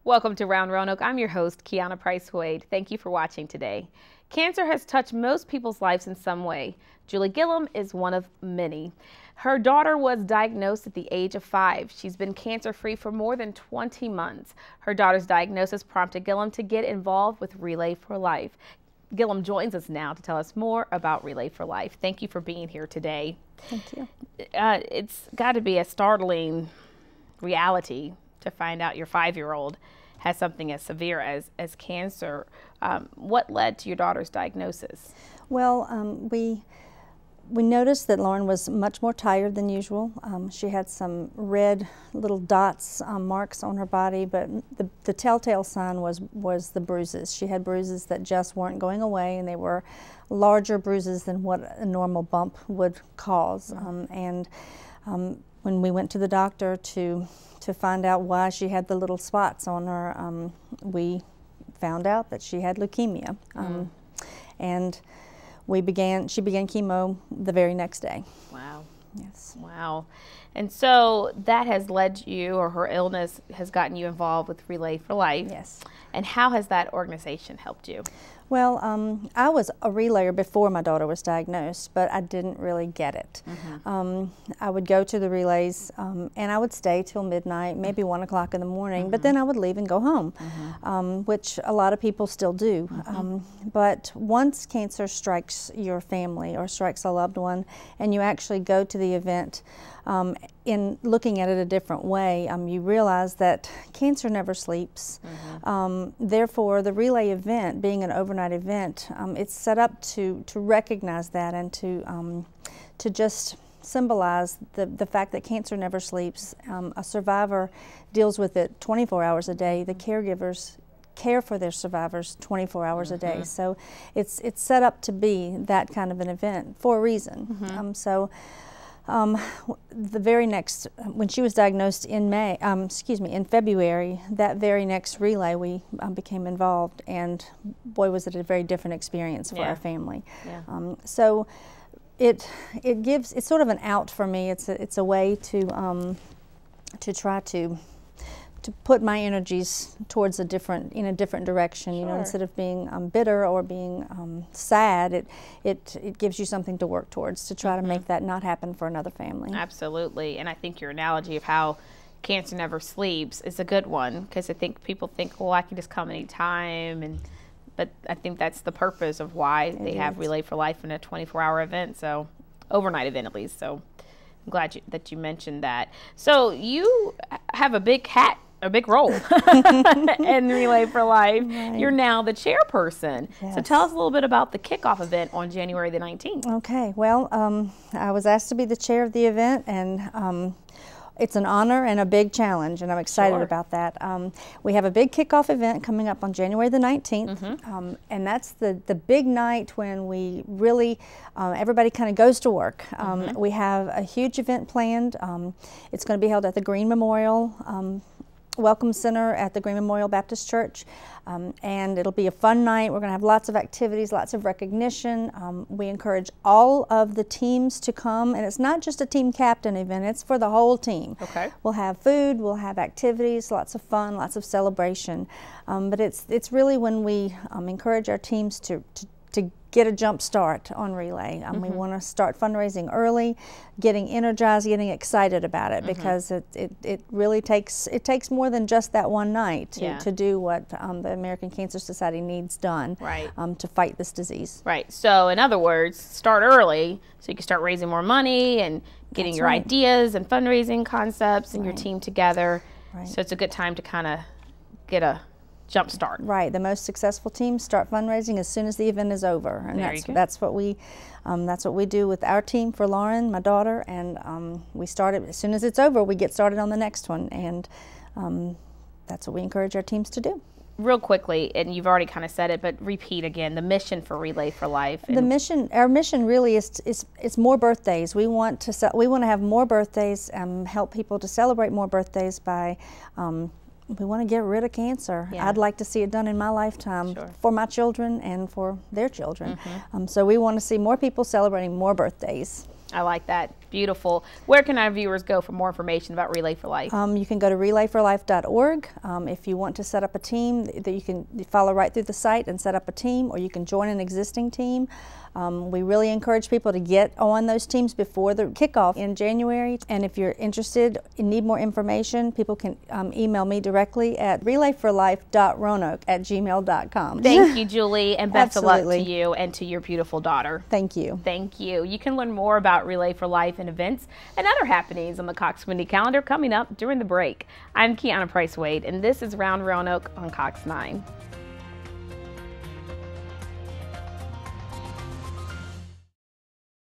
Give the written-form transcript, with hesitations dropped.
Welcome to Round Roanoke. I'm your host, Kiana Price Wade. Thank you for watching today. Cancer has touched most people's lives in some way. Julie Gillum is one of many. Her daughter was diagnosed at the age of 5. She's been cancer-free for more than 20 months. Her daughter's diagnosis prompted Gillum to get involved with Relay for Life. Gillum joins us now to tell us more about Relay for Life. Thank you for being here today. Thank you. It's got to be a startling reality to find out your 5-year-old has something as severe as cancer. What led to your daughter's diagnosis? Well, we noticed that Lauren was much more tired than usual. She had some red little dots, marks on her body, but the telltale sign was the bruises. She had bruises that just weren't going away, and they were larger bruises than what a normal bump would cause. When we went to the doctor to find out why she had the little spots on her, we found out that she had leukemia. And she began chemo the very next day. Wow. Yes. Wow. And so that has led you, or her illness has gotten you involved with Relay for Life. Yes. And how has that organization helped you? Well, I was a relayer before my daughter was diagnosed, but I didn't really get it. I would go to the relays and I would stay till midnight, maybe 1 o'clock in the morning, but then I would leave and go home, which a lot of people still do. But once cancer strikes your family or strikes a loved one, and you actually go to the event, in looking at it a different way, you realize that cancer never sleeps. Therefore, the relay event, being an overnight event, it's set up to recognize that and to just symbolize the fact that cancer never sleeps. A survivor deals with it 24 hours a day. The caregivers care for their survivors 24 hours a day. So it's set up to be that kind of an event for a reason. The very next, when she was diagnosed in in February, that very next relay we became involved, and boy, was it a very different experience for our family. So it's sort of an out for me. It's a way to try to put my energies towards in a different direction. You know, instead of being bitter or being sad, it gives you something to work towards to try to make that not happen for another family. Absolutely. And I think your analogy of how cancer never sleeps is a good one, because I think people think, well, I can just come anytime, but I think that's the purpose of why they have Relay for Life in a 24-hour event, so overnight event at least. So I'm glad that you mentioned that. So you have a big role in Relay for Life. Right. You're now the chairperson. Yes. So tell us a little bit about the kickoff event on January the 19th. Okay, well, I was asked to be the chair of the event, and it's an honor and a big challenge, and I'm excited about that. We have a big kickoff event coming up on January the 19th, and that's the big night when we really, everybody kind of goes to work. We have a huge event planned. It's going to be held at the Green Memorial Welcome Center at the Green Memorial Baptist Church, and it'll be a fun night. We're going to have lots of activities, lots of recognition. We encourage all of the teams to come, and it's not just a team captain event, it's for the whole team. Okay. We'll have food, we'll have activities, lots of fun, lots of celebration, but it's really when we encourage our teams to get a jump start on Relay. We want to start fundraising early, getting energized, getting excited about it, because it really takes more than just that one night to do what the American Cancer Society needs done to fight this disease. Right. So in other words, start early so you can start raising more money and getting your ideas and fundraising concepts and your team together. So it's a good time to kind of get a jump start. Right. The most successful teams start fundraising as soon as the event is over, and that's what we do with our team for Lauren, my daughter, and we start it as soon as it's over. We get started on the next one, and that's what we encourage our teams to do. Real quickly, and you've already kind of said it, but repeat again the mission for Relay for Life. Our mission really is more birthdays. We want to have more birthdays, help people to celebrate more birthdays by. We want to get rid of cancer. I'd like to see it done in my lifetime for my children and for their children. So we want to see more people celebrating more birthdays. I like that. beautiful. Where can our viewers go for more information about Relay for Life? You can go to relayforlife.org. If you want to set up a team, that you can follow right through the site and set up a team, or you can join an existing team. We really encourage people to get on those teams before the kickoff in January. And if you're interested and need more information, people can email me directly at relayforlife.roanoke@gmail.com. Thank you, Julie, and best of luck to Absolutely. you and to your beautiful daughter. Thank you. Thank you. You can learn more about Relay for Life and events and other happenings on the Cox Community Calendar coming up during the break. I'm Kiana Price Wade, and this is Round Roanoke on Cox 9.